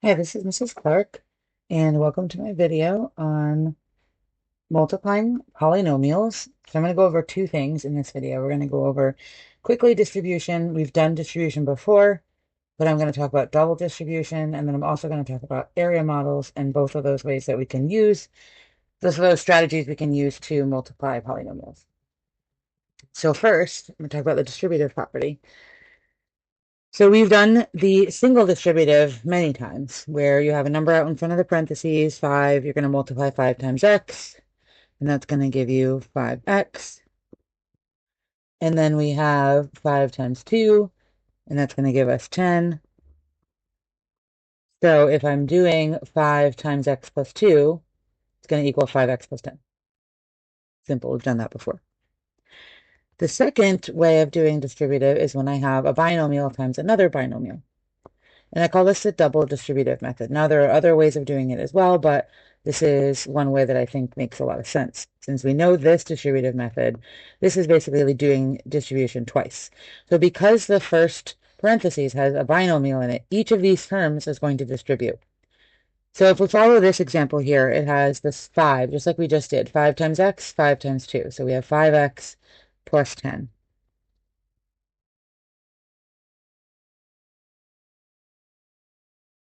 Hi, this is Mrs. Clark, and welcome to my video on multiplying polynomials. So I'm going to go over two things in this video. We're going to go over quickly distribution. We've done distribution before, but I'm going to talk about double distribution, and then I'm also going to talk about area models and both of those ways that we can use, those strategies we can use to multiply polynomials. So first, I'm going to talk about the distributive property. So we've done the single distributive many times, where you have a number out in front of the parentheses, 5, you're going to multiply 5 times x, and that's going to give you 5x. And then we have 5 times 2, and that's going to give us 10. So if I'm doing 5 times x plus 2, it's going to equal 5x plus 10. Simple, we've done that before. The second way of doing distributive is when I have a binomial times another binomial. And I call this the double distributive method. Now, there are other ways of doing it as well, but this is one way that I think makes a lot of sense. Since we know this distributive method, this is basically doing distribution twice. So because the first parentheses has a binomial in it, each of these terms is going to distribute. So if we follow this example here, it has this 5, just like we just did. 5 times x, 5 times 2. So we have 5x plus 10.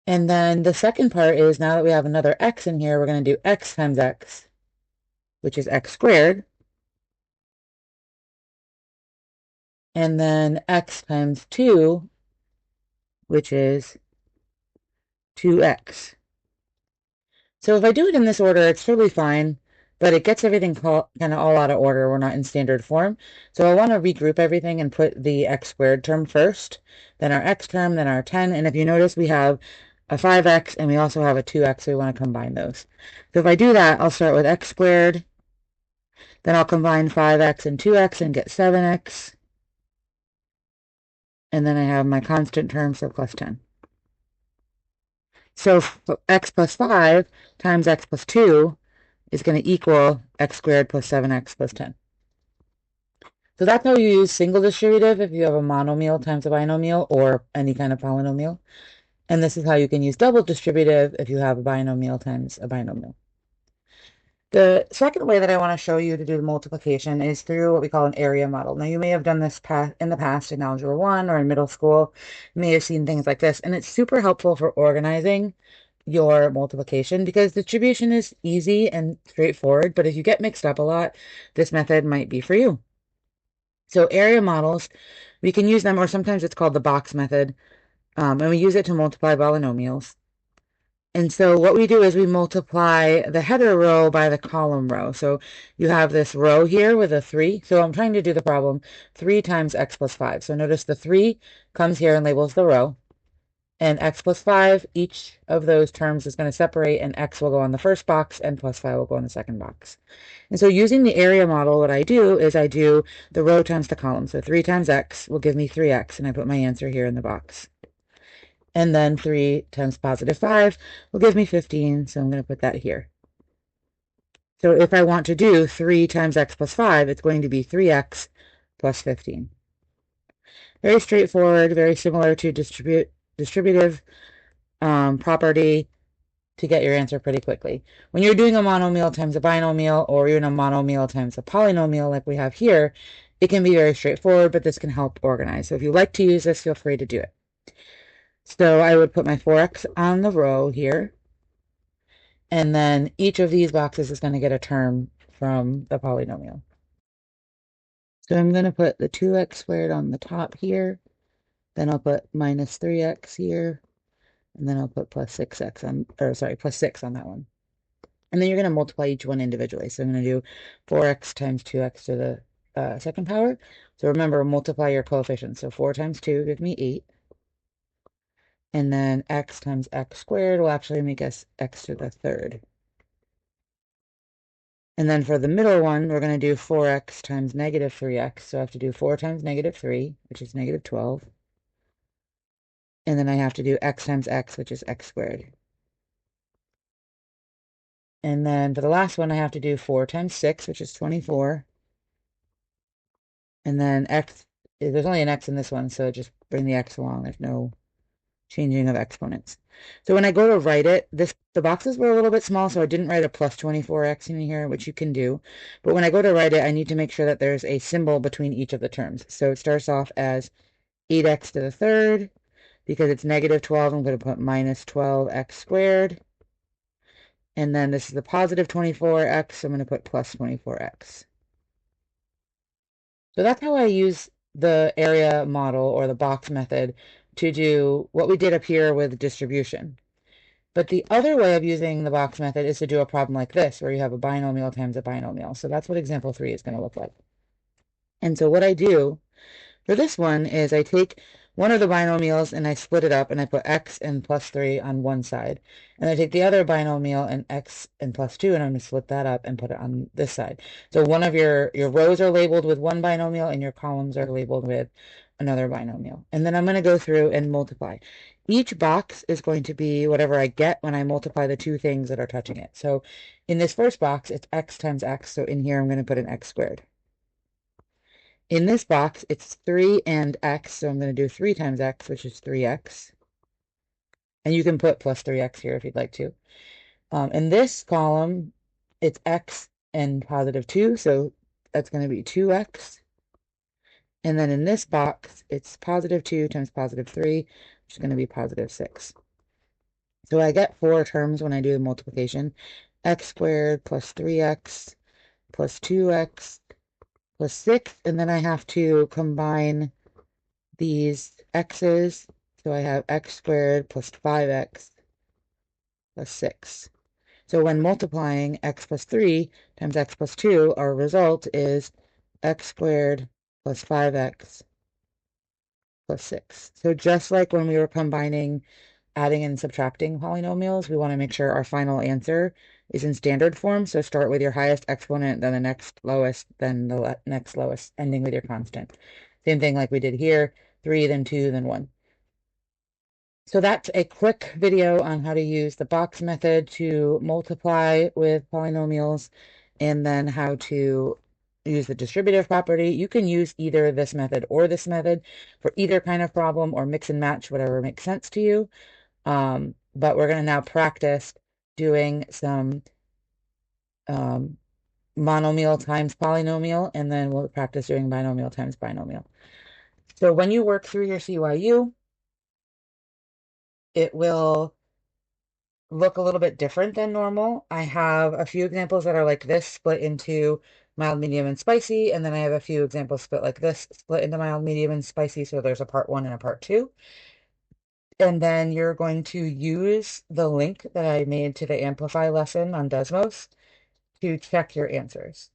And then the second part is, now that we have another x in here, we're going to do x times x, which is x squared. And then x times 2, which is 2x. So if I do it in this order, it's totally fine, but it gets everything kind of all out of order. We're not in standard form. So I want to regroup everything and put the x squared term first, then our x term, then our 10. And if you notice, we have a 5x and we also have a 2x, so we want to combine those. So if I do that, I'll start with x squared, then I'll combine 5x and 2x and get 7x. And then I have my constant term, so plus 10. So x plus 5 times x plus 2 is going to equal x squared plus 7x plus 10. So that's how you use single distributive if you have a monomial times a binomial or any kind of polynomial. And this is how you can use double distributive if you have a binomial times a binomial. The second way that I want to show you to do the multiplication is through what we call an area model. Now, you may have done this in the past in Algebra 1 or in middle school. You may have seen things like this, and it's super helpful for organizing your multiplication because distribution is easy and straightforward, but if you get mixed up a lot, this method might be for you. So area models, we can use them, or sometimes it's called the box method, and we use it to multiply polynomials. And so what we do is we multiply the header row by the column row. So you have this row here with a 3. So I'm trying to do the problem 3 times x plus 5. So notice the 3 comes here and labels the row. And x plus 5, each of those terms is going to separate, and x will go on the first box and plus 5 will go on the second box. And so using the area model, what I do is I do the row times the column. So 3 times x will give me 3x, and I put my answer here in the box. And then 3 times positive 5 will give me 15, so I'm going to put that here. So if I want to do 3 times x plus 5, it's going to be 3x plus 15. Very straightforward, very similar to distributive property to get your answer pretty quickly. When you're doing a monomial times a binomial, or even a monomial times a polynomial like we have here, it can be very straightforward, but this can help organize. So if you like to use this, feel free to do it. So I would put my 4x on the row here. And then each of these boxes is going to get a term from the polynomial. So I'm going to put the 2x squared on the top here. Then I'll put minus 3x here. And then I'll put plus 6x on, or sorry, plus 6 on that one. And then you're going to multiply each one individually. So I'm going to do 4x times 2x to the second power. So remember, multiply your coefficients. So 4 times 2 gives me 8. And then x times x squared will actually make us x to the third. And then for the middle one, we're going to do 4x times negative 3x. So I have to do 4 times negative 3, which is negative 12. And then I have to do x times x, which is x squared. And then for the last one, I have to do 4 times 6, which is 24. And then x, there's only an x in this one, so just bring the x along. There's no changing of exponents. So when I go to write it, the boxes were a little bit small, so I didn't write a plus 24x in here, which you can do. But when I go to write it, I need to make sure that there's a symbol between each of the terms. So it starts off as 8x to the third. Because it's negative 12, I'm going to put minus 12x squared. And then this is the positive 24x, so I'm going to put plus 24x. So that's how I use the area model or the box method to do what we did up here with distribution. But the other way of using the box method is to do a problem like this, where you have a binomial times a binomial. So that's what example 3 is going to look like. And so what I do for this one is I take one of the binomials and I split it up and I put x and plus 3 on one side. And I take the other binomial and x and plus 2 and I'm going to split that up and put it on this side. So one of your rows are labeled with one binomial and your columns are labeled with another binomial. And then I'm going to go through and multiply. Each box is going to be whatever I get when I multiply the two things that are touching it. So in this first box, it's x times x. So in here, I'm going to put an x squared. In this box, it's 3 and x, so I'm going to do 3 times x, which is 3x. And you can put plus 3x here if you'd like to. In this column, it's x and positive 2, so that's going to be 2x. And then in this box, it's positive 2 times positive 3, which is going to be positive 6. So I get 4 terms when I do the multiplication. X squared plus 3x plus 2x plus 6, and then I have to combine these x's. So I have x squared plus 5x plus 6. So when multiplying x plus 3 times x plus 2, our result is x squared plus 5x plus 6. So just like when we were combining adding and subtracting polynomials, we want to make sure our final answer is in standard form. So start with your highest exponent, then the next lowest, then the next lowest, ending with your constant. Same thing like we did here, 3, then 2, then 1. So that's a quick video on how to use the box method to multiply with polynomials and then how to use the distributive property. You can use either this method or this method for either kind of problem or mix and match, whatever makes sense to you. But we're going to now practice doing some monomial times polynomial, and then we'll practice doing binomial times binomial. So when you work through your CYU, it will look a little bit different than normal. I have a few examples that are like this, split into mild, medium, and spicy, and then I have a few examples split like this, split into mild, medium, and spicy, so there's a part 1 and a part 2. And then you're going to use the link that I made to the Amplify lesson on Desmos to check your answers.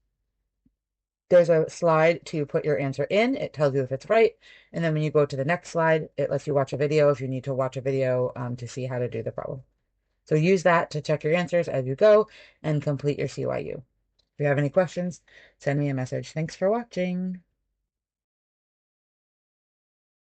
There's a slide to put your answer in. It tells you if it's right. And then when you go to the next slide, it lets you watch a video if you need to watch a video to see how to do the problem. So use that to check your answers as you go and complete your CYU. If you have any questions, send me a message. Thanks for watching.